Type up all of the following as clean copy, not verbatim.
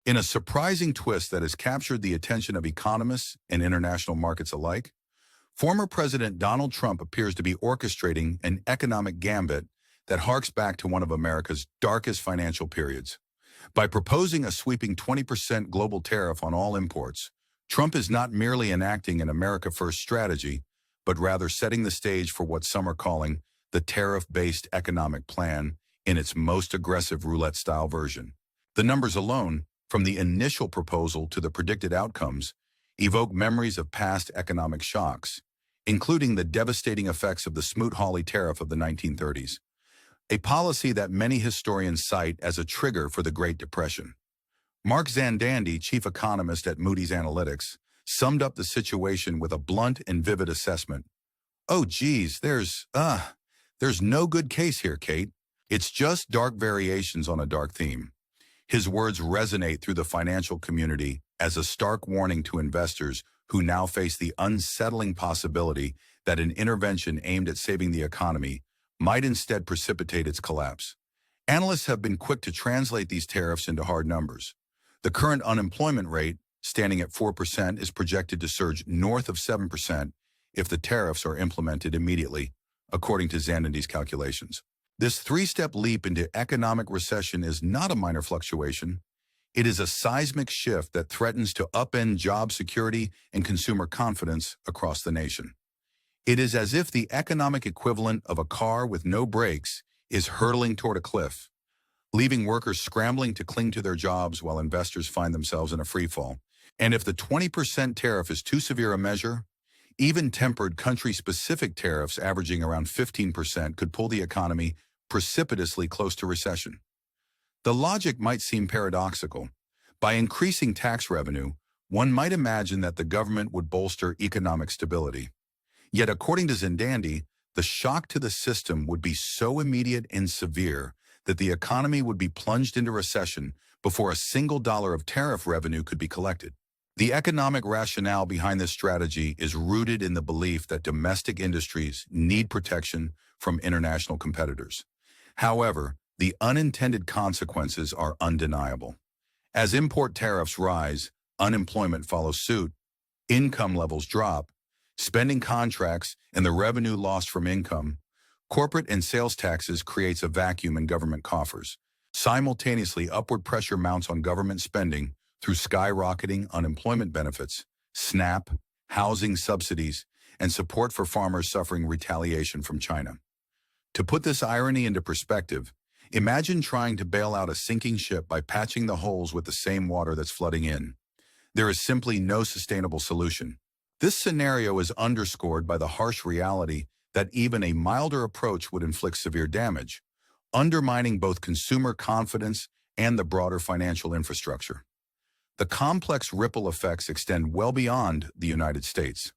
In a surprising twist that has captured the attention of economists and international markets alike, former President Donald Trump appears to be orchestrating an economic gambit that harks back to one of America's darkest financial periods. By proposing a sweeping 20% global tariff on all imports, Trump is not merely enacting an America First strategy, but rather setting the stage for what some are calling the tariff-based economic plan in its most aggressive roulette-style version. The numbers alone, from the initial proposal to the predicted outcomes, evoke memories of past economic shocks, including the devastating effects of the Smoot-Hawley Tariff of the 1930s, a policy that many historians cite as a trigger for the Great Depression. Mark Zandandi, chief economist at Moody's Analytics, summed up the situation with a blunt and vivid assessment. "Oh geez, there's no good case here, Kate. It's just dark variations on a dark theme." His words resonate through the financial community as a stark warning to investors who now face the unsettling possibility that an intervention aimed at saving the economy might instead precipitate its collapse. Analysts have been quick to translate these tariffs into hard numbers. The current unemployment rate, standing at 4%, is projected to surge north of 7% if the tariffs are implemented immediately, according to Zandandi's calculations. This three-step leap into economic recession is not a minor fluctuation. It is a seismic shift that threatens to upend job security and consumer confidence across the nation. It is as if the economic equivalent of a car with no brakes is hurtling toward a cliff, leaving workers scrambling to cling to their jobs while investors find themselves in a freefall. And if the 20% tariff is too severe a measure, even tempered country-specific tariffs averaging around 15% could pull the economy precipitously close to recession. The logic might seem paradoxical. By increasing tax revenue, one might imagine that the government would bolster economic stability. Yet, according to Zandandi, the shock to the system would be so immediate and severe that the economy would be plunged into recession before a single dollar of tariff revenue could be collected. The economic rationale behind this strategy is rooted in the belief that domestic industries need protection from international competitors. However, the unintended consequences are undeniable. As import tariffs rise, unemployment follows suit, income levels drop, spending contracts, and the revenue lost from income, corporate and sales taxes creates a vacuum in government coffers. Simultaneously, upward pressure mounts on government spending through skyrocketing unemployment benefits, SNAP, housing subsidies, and support for farmers suffering retaliation from China. To put this irony into perspective, imagine trying to bail out a sinking ship by patching the holes with the same water that's flooding in. There is simply no sustainable solution. This scenario is underscored by the harsh reality that even a milder approach would inflict severe damage, undermining both consumer confidence and the broader financial infrastructure. The complex ripple effects extend well beyond the United States.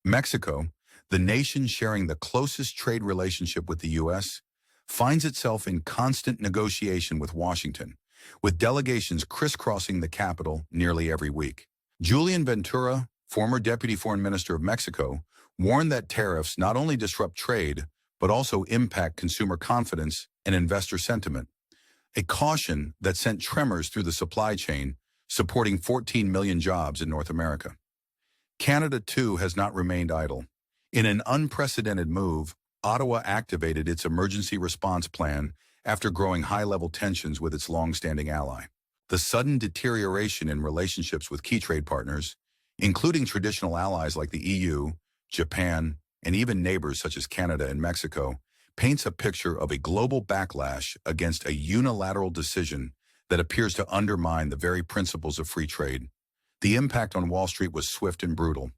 Mexico, the nation sharing the closest trade relationship with the U.S., finds itself in constant negotiation with Washington, with delegations crisscrossing the capital nearly every week. Julian Ventura, former Deputy Foreign Minister of Mexico, warned that tariffs not only disrupt trade, but also impact consumer confidence and investor sentiment, a caution that sent tremors through the supply chain, supporting 14 million jobs in North America. Canada, too, has not remained idle. In an unprecedented move, Ottawa activated its emergency response plan after growing high-level tensions with its long-standing ally. The sudden deterioration in relationships with key trade partners, including traditional allies like the EU, Japan, and even neighbors such as Canada and Mexico, paints a picture of a global backlash against a unilateral decision that appears to undermine the very principles of free trade. The impact on Wall Street was swift and brutal.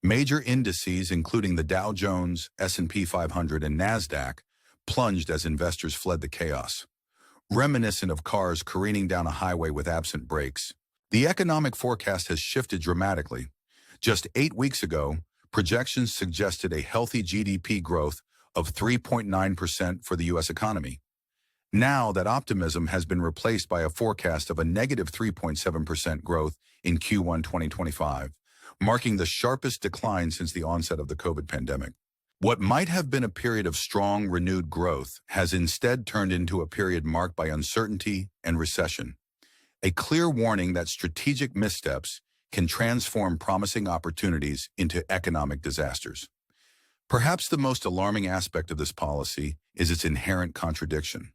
Major indices, including the Dow Jones, S&P 500, and NASDAQ, plunged as investors fled the chaos. Reminiscent of cars careening down a highway with absent brakes, the economic forecast has shifted dramatically. Just 8 weeks ago, projections suggested a healthy GDP growth of 3.9% for the U.S. economy. Now that optimism has been replaced by a forecast of a negative 3.7% growth in Q1 2025, marking the sharpest decline since the onset of the COVID pandemic. What might have been a period of strong, renewed growth has instead turned into a period marked by uncertainty and recession. a clear warning that strategic missteps can transform promising opportunities into economic disasters. Perhaps the most alarming aspect of this policy is its inherent contradiction.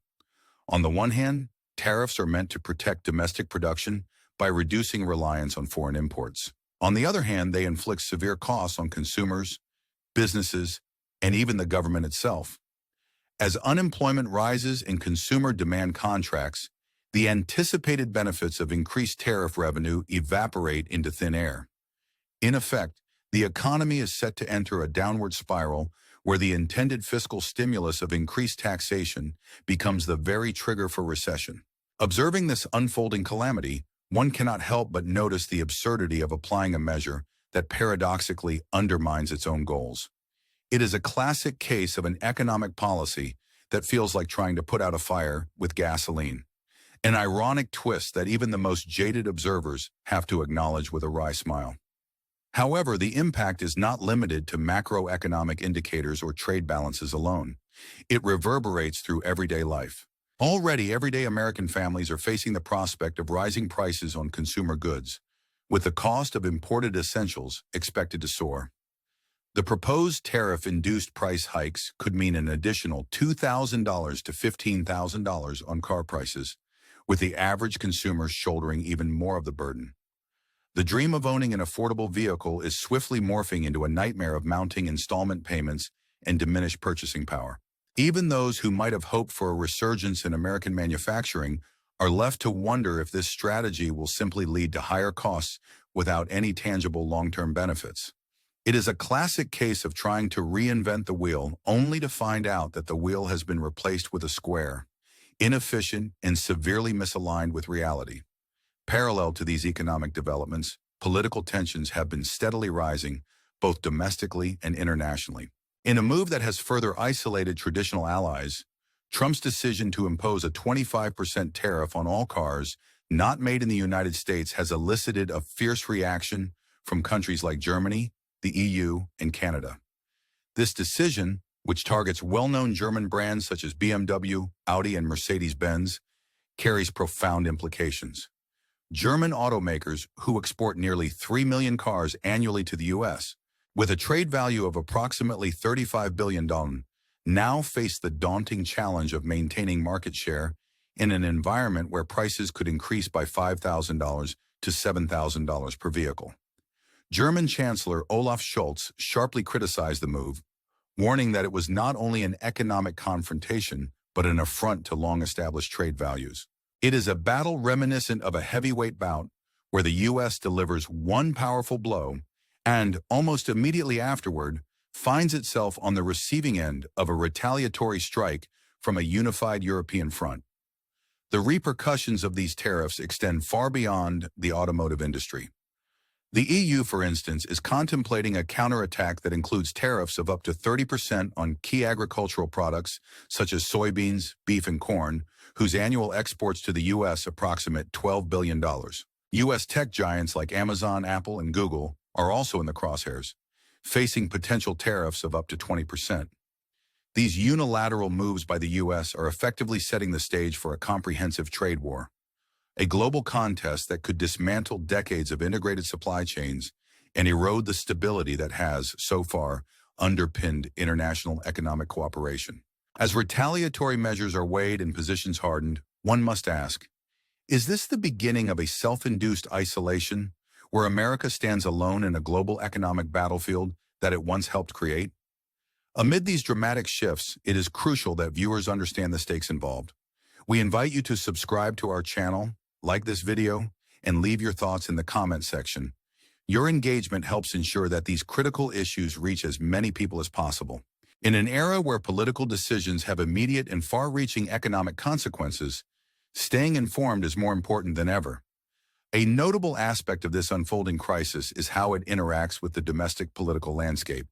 On the one hand, tariffs are meant to protect domestic production by reducing reliance on foreign imports. On the other hand, they inflict severe costs on consumers, businesses, and even the government itself. As unemployment rises and consumer demand contracts, the anticipated benefits of increased tariff revenue evaporate into thin air. In effect, the economy is set to enter a downward spiral where the intended fiscal stimulus of increased taxation becomes the very trigger for recession. Observing this unfolding calamity, one cannot help but notice the absurdity of applying a measure that paradoxically undermines its own goals. It is a classic case of an economic policy that feels like trying to put out a fire with gasoline. An ironic twist that even the most jaded observers have to acknowledge with a wry smile. However, the impact is not limited to macroeconomic indicators or trade balances alone. It reverberates through everyday life. Already, everyday American families are facing the prospect of rising prices on consumer goods, with the cost of imported essentials expected to soar. The proposed tariff-induced price hikes could mean an additional $2,000 to $15,000 on car prices, with the average consumer shouldering even more of the burden. The dream of owning an affordable vehicle is swiftly morphing into a nightmare of mounting installment payments and diminished purchasing power. Even those who might have hoped for a resurgence in American manufacturing are left to wonder if this strategy will simply lead to higher costs without any tangible long-term benefits. It is a classic case of trying to reinvent the wheel only to find out that the wheel has been replaced with a square, inefficient and severely misaligned with reality. Parallel to these economic developments, political tensions have been steadily rising, both domestically and internationally. In a move that has further isolated traditional allies, Trump's decision to impose a 25% tariff on all cars not made in the United States has elicited a fierce reaction from countries like Germany, the EU, and Canada. This decision, which targets well-known German brands such as BMW, Audi, and Mercedes-Benz, carries profound implications. German automakers, who export nearly 3 million cars annually to the U.S., with a trade value of approximately $35 billion, now face the daunting challenge of maintaining market share in an environment where prices could increase by $5,000 to $7,000 per vehicle. German Chancellor Olaf Scholz sharply criticized the move, warning that it was not only an economic confrontation, but an affront to long-established trade values. It is a battle reminiscent of a heavyweight bout where the U.S. delivers one powerful blow and, almost immediately afterward, finds itself on the receiving end of a retaliatory strike from a unified European front. The repercussions of these tariffs extend far beyond the automotive industry. The EU, for instance, is contemplating a counterattack that includes tariffs of up to 30% on key agricultural products such as soybeans, beef, and corn, whose annual exports to the U.S. approximate $12 billion. U.S. tech giants like Amazon, Apple, and Google are also in the crosshairs, facing potential tariffs of up to 20%. These unilateral moves by the U.S. are effectively setting the stage for a comprehensive trade war, a global contest that could dismantle decades of integrated supply chains and erode the stability that has, so far, underpinned international economic cooperation. As retaliatory measures are weighed and positions hardened, one must ask, is this the beginning of a self-induced isolation where America stands alone in a global economic battlefield that it once helped create? Amid these dramatic shifts, it is crucial that viewers understand the stakes involved. We invite you to subscribe to our channel, like this video, and leave your thoughts in the comment section. Your engagement helps ensure that these critical issues reach as many people as possible. In an era where political decisions have immediate and far-reaching economic consequences, staying informed is more important than ever. A notable aspect of this unfolding crisis is how it interacts with the domestic political landscape.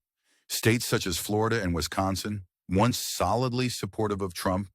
States such as Florida and Wisconsin, once solidly supportive of Trump,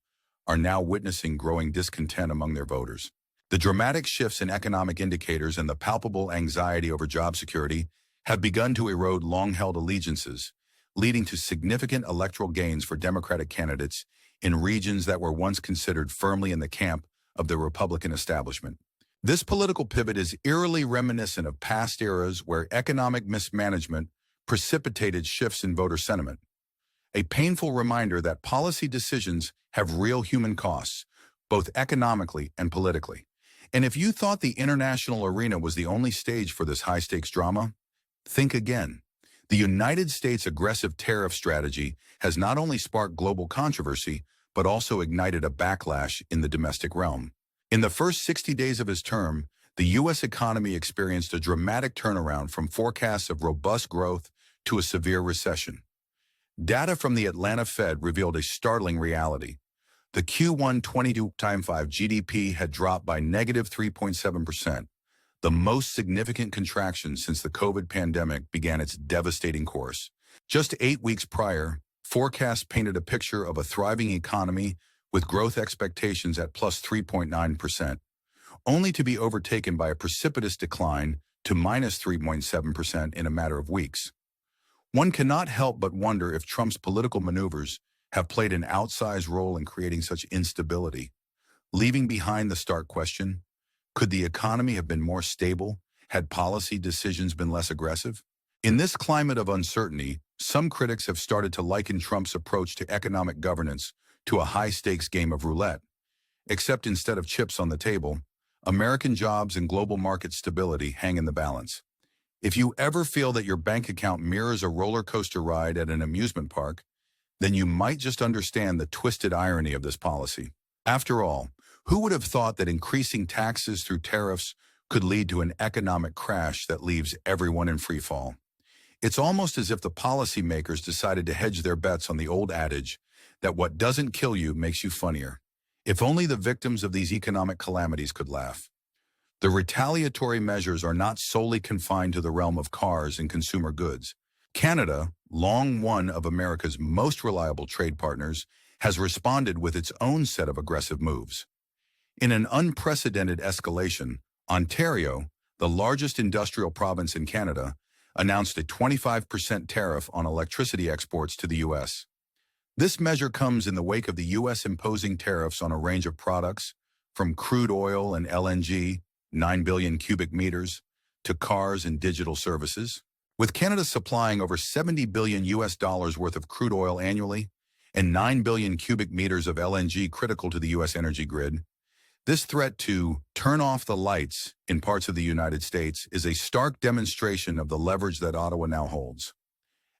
are now witnessing growing discontent among their voters. The dramatic shifts in economic indicators and the palpable anxiety over job security have begun to erode long-held allegiances, leading to significant electoral gains for Democratic candidates in regions that were once considered firmly in the camp of the Republican establishment. This political pivot is eerily reminiscent of past eras where economic mismanagement precipitated shifts in voter sentiment. A painful reminder that policy decisions have real human costs, both economically and politically. And if you thought the international arena was the only stage for this high-stakes drama, think again. The United States' aggressive tariff strategy has not only sparked global controversy, but also ignited a backlash in the domestic realm. In the first 60 days of his term, the U.S. economy experienced a dramatic turnaround from forecasts of robust growth to a severe recession. Data from the Atlanta Fed revealed a startling reality. The Q1 2025 GDP had dropped by negative 3.7%, the most significant contraction since the COVID pandemic began its devastating course. Just 8 weeks prior, forecasts painted a picture of a thriving economy with growth expectations at plus 3.9%, only to be overtaken by a precipitous decline to minus 3.7% in a matter of weeks. One cannot help but wonder if Trump's political maneuvers have played an outsized role in creating such instability, leaving behind the stark question, could the economy have been more stable had policy decisions been less aggressive? In this climate of uncertainty, some critics have started to liken Trump's approach to economic governance to a high-stakes game of roulette, except instead of chips on the table, American jobs and global market stability hang in the balance. If you ever feel that your bank account mirrors a roller coaster ride at an amusement park, then you might just understand the twisted irony of this policy. After all, who would have thought that increasing taxes through tariffs could lead to an economic crash that leaves everyone in free fall? It's almost as if the policymakers decided to hedge their bets on the old adage that what doesn't kill you makes you funnier. If only the victims of these economic calamities could laugh. The retaliatory measures are not solely confined to the realm of cars and consumer goods. Canada, long one of America's most reliable trade partners, has responded with its own set of aggressive moves. In an unprecedented escalation, Ontario, the largest industrial province in Canada, announced a 25% tariff on electricity exports to the U.S. This measure comes in the wake of the U.S. imposing tariffs on a range of products, from crude oil and LNG, 9 billion cubic meters, to cars and digital services. With Canada supplying over 70 billion US dollars worth of crude oil annually and 9 billion cubic meters of LNG critical to the U.S. energy grid, this threat to turn off the lights in parts of the United States is a stark demonstration of the leverage that Ottawa now holds.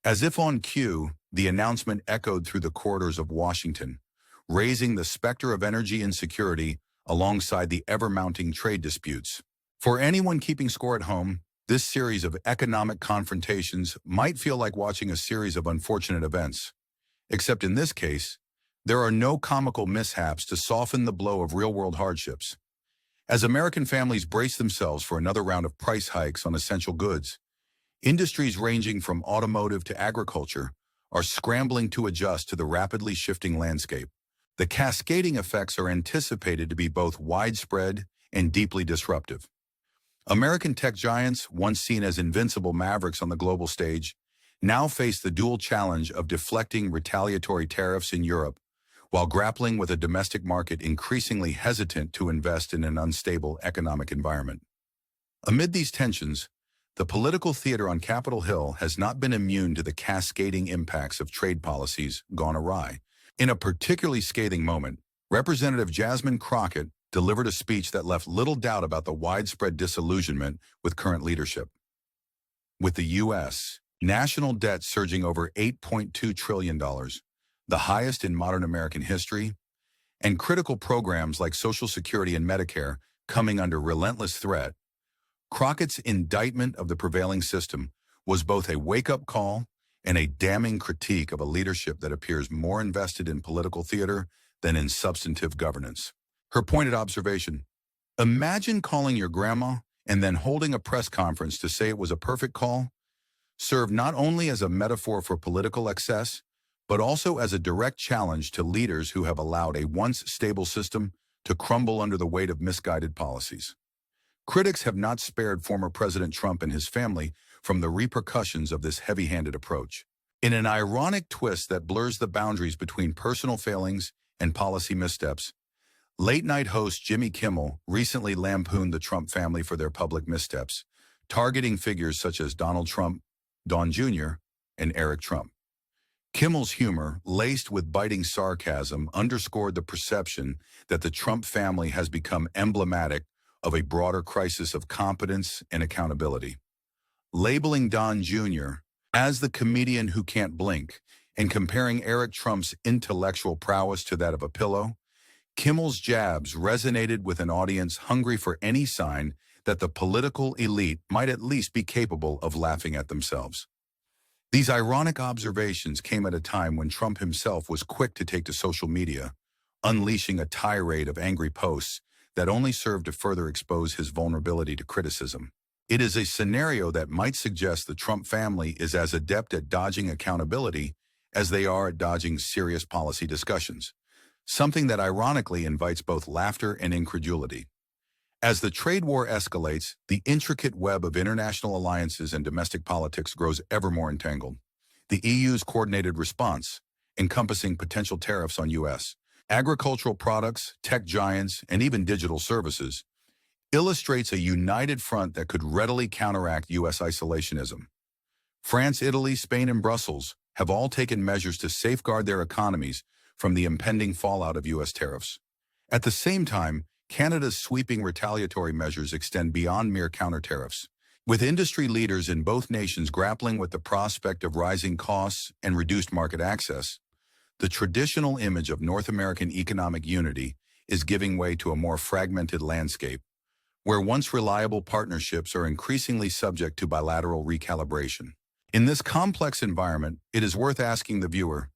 As if on cue, the announcement echoed through the corridors of Washington, raising the specter of energy insecurity alongside the ever-mounting trade disputes. For anyone keeping score at home, this series of economic confrontations might feel like watching a series of unfortunate events. Except in this case, there are no comical mishaps to soften the blow of real-world hardships. As American families brace themselves for another round of price hikes on essential goods, industries ranging from automotive to agriculture are scrambling to adjust to the rapidly shifting landscape. The cascading effects are anticipated to be both widespread and deeply disruptive. American tech giants, once seen as invincible mavericks on the global stage, now face the dual challenge of deflecting retaliatory tariffs in Europe while grappling with a domestic market increasingly hesitant to invest in an unstable economic environment. Amid these tensions, the political theater on Capitol Hill has not been immune to the cascading impacts of trade policies gone awry. In a particularly scathing moment, Representative Jasmine Crockett delivered a speech that left little doubt about the widespread disillusionment with current leadership. With the U.S. national debt surging over $8.2 trillion, the highest in modern American history, and critical programs like Social Security and Medicare coming under relentless threat, Crockett's indictment of the prevailing system was both a wake-up call and a damning critique of a leadership that appears more invested in political theater than in substantive governance. Her pointed observation, imagine calling your grandma and then holding a press conference to say it was a perfect call, served not only as a metaphor for political excess, but also as a direct challenge to leaders who have allowed a once stable system to crumble under the weight of misguided policies. Critics have not spared former President Trump and his family from the repercussions of this heavy-handed approach. In an ironic twist that blurs the boundaries between personal failings and policy missteps, Late-night host Jimmy Kimmel recently lampooned the Trump family for their public missteps, targeting figures such as Donald Trump, Don Jr., and Eric Trump. Kimmel's humor, laced with biting sarcasm, underscored the perception that the Trump family has become emblematic of a broader crisis of competence and accountability. Labeling Don Jr. as the comedian who can't blink and comparing Eric Trump's intellectual prowess to that of a pillow, Kimmel's jabs resonated with an audience hungry for any sign that the political elite might at least be capable of laughing at themselves. These ironic observations came at a time when Trump himself was quick to take to social media, unleashing a tirade of angry posts that only served to further expose his vulnerability to criticism. It is a scenario that might suggest the Trump family is as adept at dodging accountability as they are at dodging serious policy discussions, something that ironically invites both laughter and incredulity. As the trade war escalates, the intricate web of international alliances and domestic politics grows ever more entangled. The EU's coordinated response, encompassing potential tariffs on U.S. agricultural products, tech giants, and even digital services, illustrates a united front that could readily counteract U.S. isolationism. France, Italy, Spain, and Brussels have all taken measures to safeguard their economies from the impending fallout of U.S. tariffs. At the same time, Canada's sweeping retaliatory measures extend beyond mere counter-tariffs, with industry leaders in both nations grappling with the prospect of rising costs and reduced market access. The traditional image of North American economic unity is giving way to a more fragmented landscape, where once reliable partnerships are increasingly subject to bilateral recalibration. In this complex environment, it is worth asking the viewer,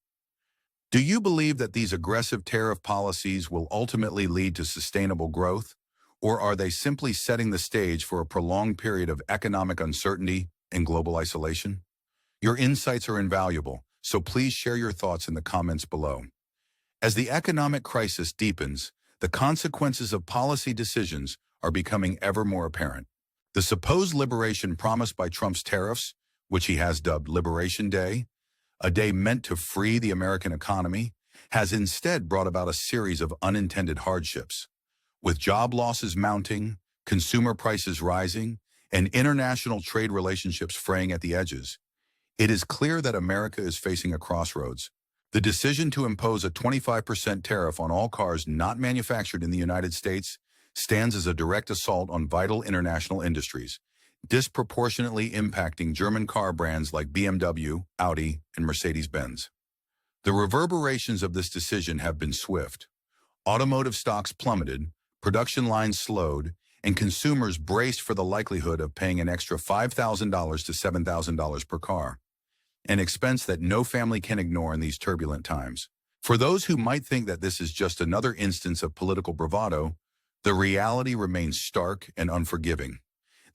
do you believe that these aggressive tariff policies will ultimately lead to sustainable growth, or are they simply setting the stage for a prolonged period of economic uncertainty and global isolation? Your insights are invaluable, so please share your thoughts in the comments below. As the economic crisis deepens, the consequences of policy decisions are becoming ever more apparent. The supposed liberation promised by Trump's tariffs, which he has dubbed Liberation Day, a day meant to free the American economy, has instead brought about a series of unintended hardships. With job losses mounting, consumer prices rising, and international trade relationships fraying at the edges, it is clear that America is facing a crossroads. The decision to impose a 25% tariff on all cars not manufactured in the United States stands as a direct assault on vital international industries, disproportionately impacting German car brands like BMW, Audi, and Mercedes-Benz. The reverberations of this decision have been swift. Automotive stocks plummeted, production lines slowed, and consumers braced for the likelihood of paying an extra $5,000 to $7,000 per car, an expense that no family can ignore in these turbulent times. For those who might think that this is just another instance of political bravado, the reality remains stark and unforgiving.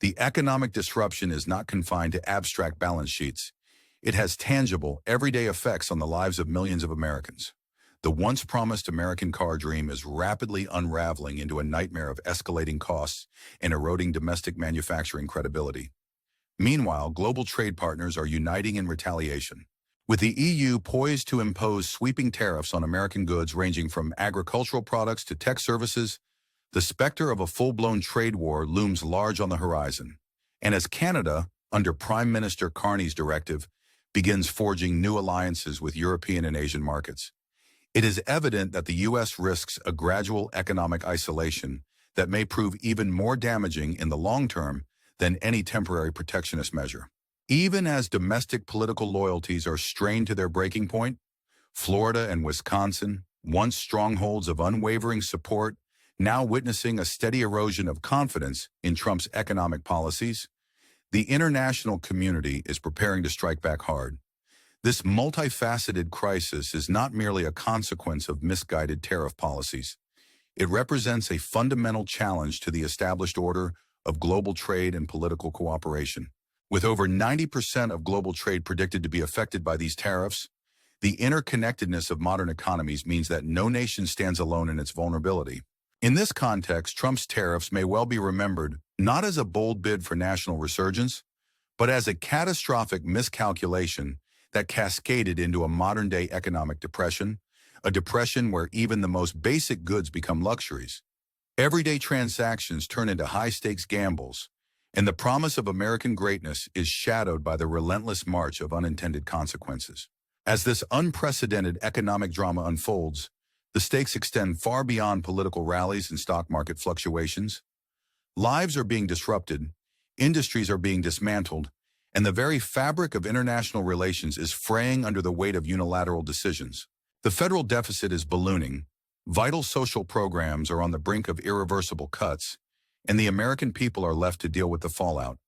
The economic disruption is not confined to abstract balance sheets. It has tangible, everyday effects on the lives of millions of Americans. The once promised American car dream is rapidly unraveling into a nightmare of escalating costs and eroding domestic manufacturing credibility. Meanwhile, global trade partners are uniting in retaliation, with the EU poised to impose sweeping tariffs on American goods ranging from agricultural products to tech services. The specter of a full-blown trade war looms large on the horizon, and as Canada, under Prime Minister Carney's directive, begins forging new alliances with European and Asian markets, it is evident that the U.S. risks a gradual economic isolation that may prove even more damaging in the long term than any temporary protectionist measure. Even as domestic political loyalties are strained to their breaking point, Florida and Wisconsin, once strongholds of unwavering support, now witnessing a steady erosion of confidence in Trump's economic policies, the international community is preparing to strike back hard. This multifaceted crisis is not merely a consequence of misguided tariff policies. It represents a fundamental challenge to the established order of global trade and political cooperation. With over 90% of global trade predicted to be affected by these tariffs, the interconnectedness of modern economies means that no nation stands alone in its vulnerability. In this context, Trump's tariffs may well be remembered not as a bold bid for national resurgence, but as a catastrophic miscalculation that cascaded into a modern-day economic depression, a depression where even the most basic goods become luxuries. Everyday transactions turn into high-stakes gambles, and the promise of American greatness is shadowed by the relentless march of unintended consequences. As this unprecedented economic drama unfolds, the stakes extend far beyond political rallies and stock market fluctuations. Lives are being disrupted, industries are being dismantled, and the very fabric of international relations is fraying under the weight of unilateral decisions. The federal deficit is ballooning, vital social programs are on the brink of irreversible cuts, and the American people are left to deal with the fallout.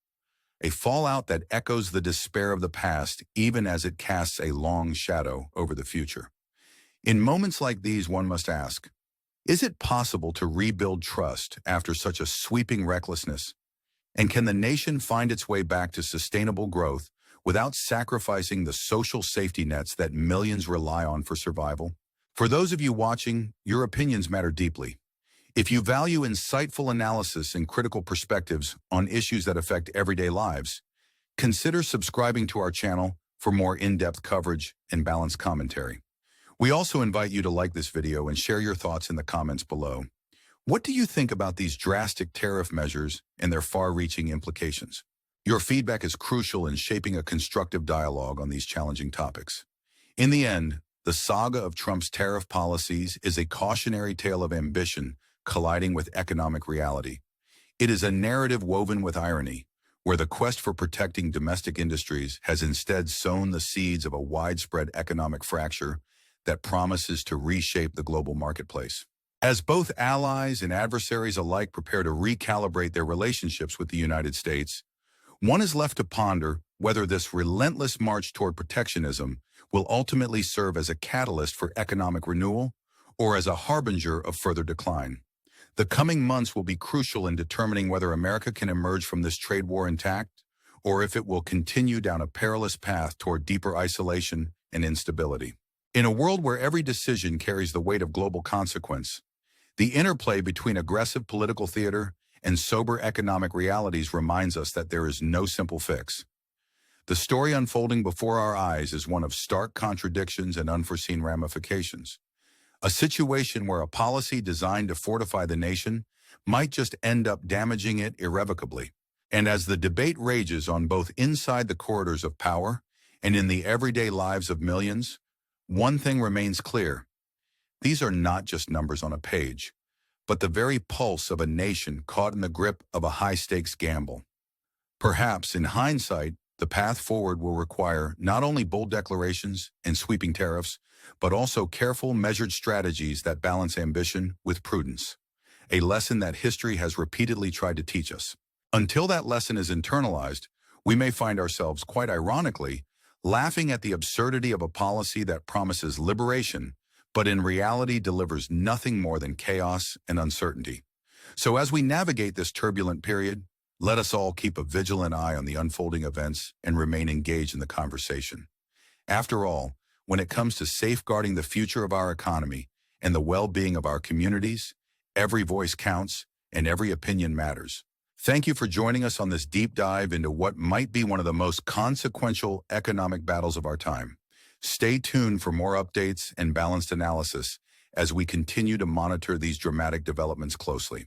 A fallout that echoes the despair of the past even as it casts a long shadow over the future. In moments like these, one must ask, is it possible to rebuild trust after such a sweeping recklessness? And can the nation find its way back to sustainable growth without sacrificing the social safety nets that millions rely on for survival? For those of you watching, your opinions matter deeply. If you value insightful analysis and critical perspectives on issues that affect everyday lives, consider subscribing to our channel for more in-depth coverage and balanced commentary. We also invite you to like this video and share your thoughts in the comments below. What do you think about these drastic tariff measures and their far-reaching implications? Your feedback is crucial in shaping a constructive dialogue on these challenging topics. In the end, the saga of Trump's tariff policies is a cautionary tale of ambition colliding with economic reality. It is a narrative woven with irony, where the quest for protecting domestic industries has instead sown the seeds of a widespread economic fracture that promises to reshape the global marketplace. As both allies and adversaries alike prepare to recalibrate their relationships with the United States, one is left to ponder whether this relentless march toward protectionism will ultimately serve as a catalyst for economic renewal or as a harbinger of further decline. The coming months will be crucial in determining whether America can emerge from this trade war intact or if it will continue down a perilous path toward deeper isolation and instability. In a world where every decision carries the weight of global consequence, the interplay between aggressive political theater and sober economic realities reminds us that there is no simple fix. The story unfolding before our eyes is one of stark contradictions and unforeseen ramifications. A situation where a policy designed to fortify the nation might just end up damaging it irrevocably. And as the debate rages on both inside the corridors of power and in the everyday lives of millions, one thing remains clear. These are not just numbers on a page, but the very pulse of a nation caught in the grip of a high-stakes gamble. Perhaps, in hindsight, the path forward will require not only bold declarations and sweeping tariffs, but also careful, measured strategies that balance ambition with prudence, a lesson that history has repeatedly tried to teach us. Until that lesson is internalized, we may find ourselves, quite ironically, laughing at the absurdity of a policy that promises liberation, but in reality delivers nothing more than chaos and uncertainty. So as we navigate this turbulent period, let us all keep a vigilant eye on the unfolding events and remain engaged in the conversation. After all, when it comes to safeguarding the future of our economy and the well-being of our communities, every voice counts and every opinion matters. Thank you for joining us on this deep dive into what might be one of the most consequential economic battles of our time. Stay tuned for more updates and balanced analysis as we continue to monitor these dramatic developments closely.